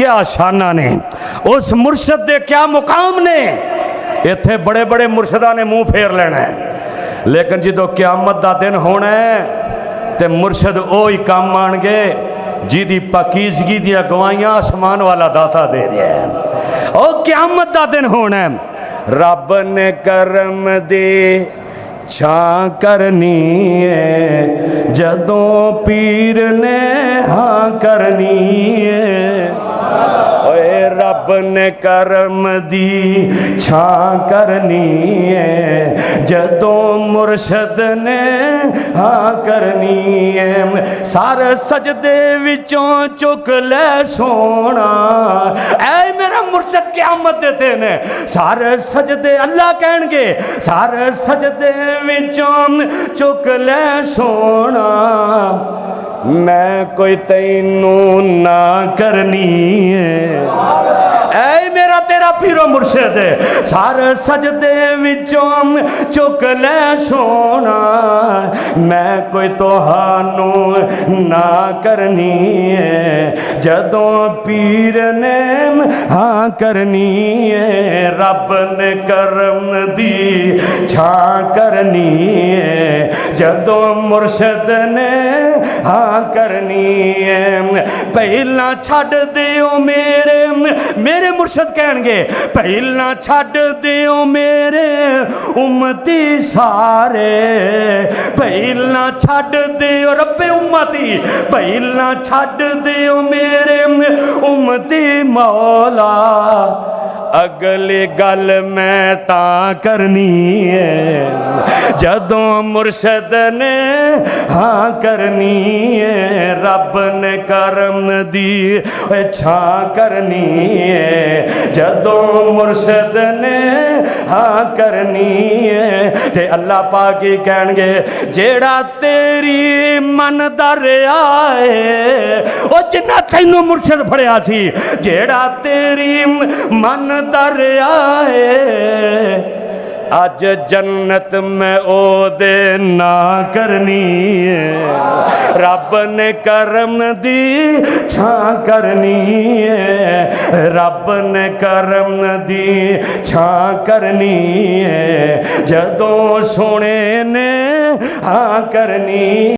क्या शाना ने, उस मुर्शद दे क्या मुकाम ने। इत्थे बड़े बड़े मुर्शदा ने मुँह फेर लेना है, लेकिन जो क्यामत का दिन होना है तो मुर्शद वो ही काम आएंगे जिदी पाकीजगी दिया गवाइयां आसमान वाला दाता दे रहा है। और क्यामत का दिन होना है, रब ने करम दे छां करनी है, जदों पीर ने हाँ करनी है। रब ने करम दी छां करनी है, जदों मुर्शद ने हाँ करनी है। सारे सजदे विचों चुक ले सोना, ऐ मेरा मुर्शद क़यामत दे दिन सारे सजदे अल्लाह कहणगे, सारे सजदे विचों चुक ले सोना, मैं कोई तैनू ना करनी है। ऐ मेरा तेरा पीरो मुर्शिद सारे सजदे विचों चुक ले सोना, मैं कोई तोहानू ना करनी है, जदों पीर ने हाँ करनी है। रब ने करम दी छां करनी है, जदों मुर्शद ने हाँ करनी है। पहला छड़ दियो मेरे मेरे मुर्शद कहणगे, पहला छड़ दियो मेरे उम्मती सारे, पहला छड़ दियो रब्बे उम्मती, पहला छड़ दियो मेरे उम्मती मौला, अगली गल मैं ता करनी है, जदों मुर्शद ने हाँ करनी है। रब ने करम दी छां करनी है, जदों मुर्शद ने हाँ करनी है। ते अल्लाह पाक ही कहणगे, जेड़ा तेरी मन दरिया है, ओ जिन्ना तैनू मुर्शद फड़िया सी, जेड़ा तेरी मन दरिया है, अज जन्नत में ओ दे ना करनी है। रब ने करम दी छां करनी है, रब ने करम दी छां करनी है, जदों सोने ने हाँ करनी।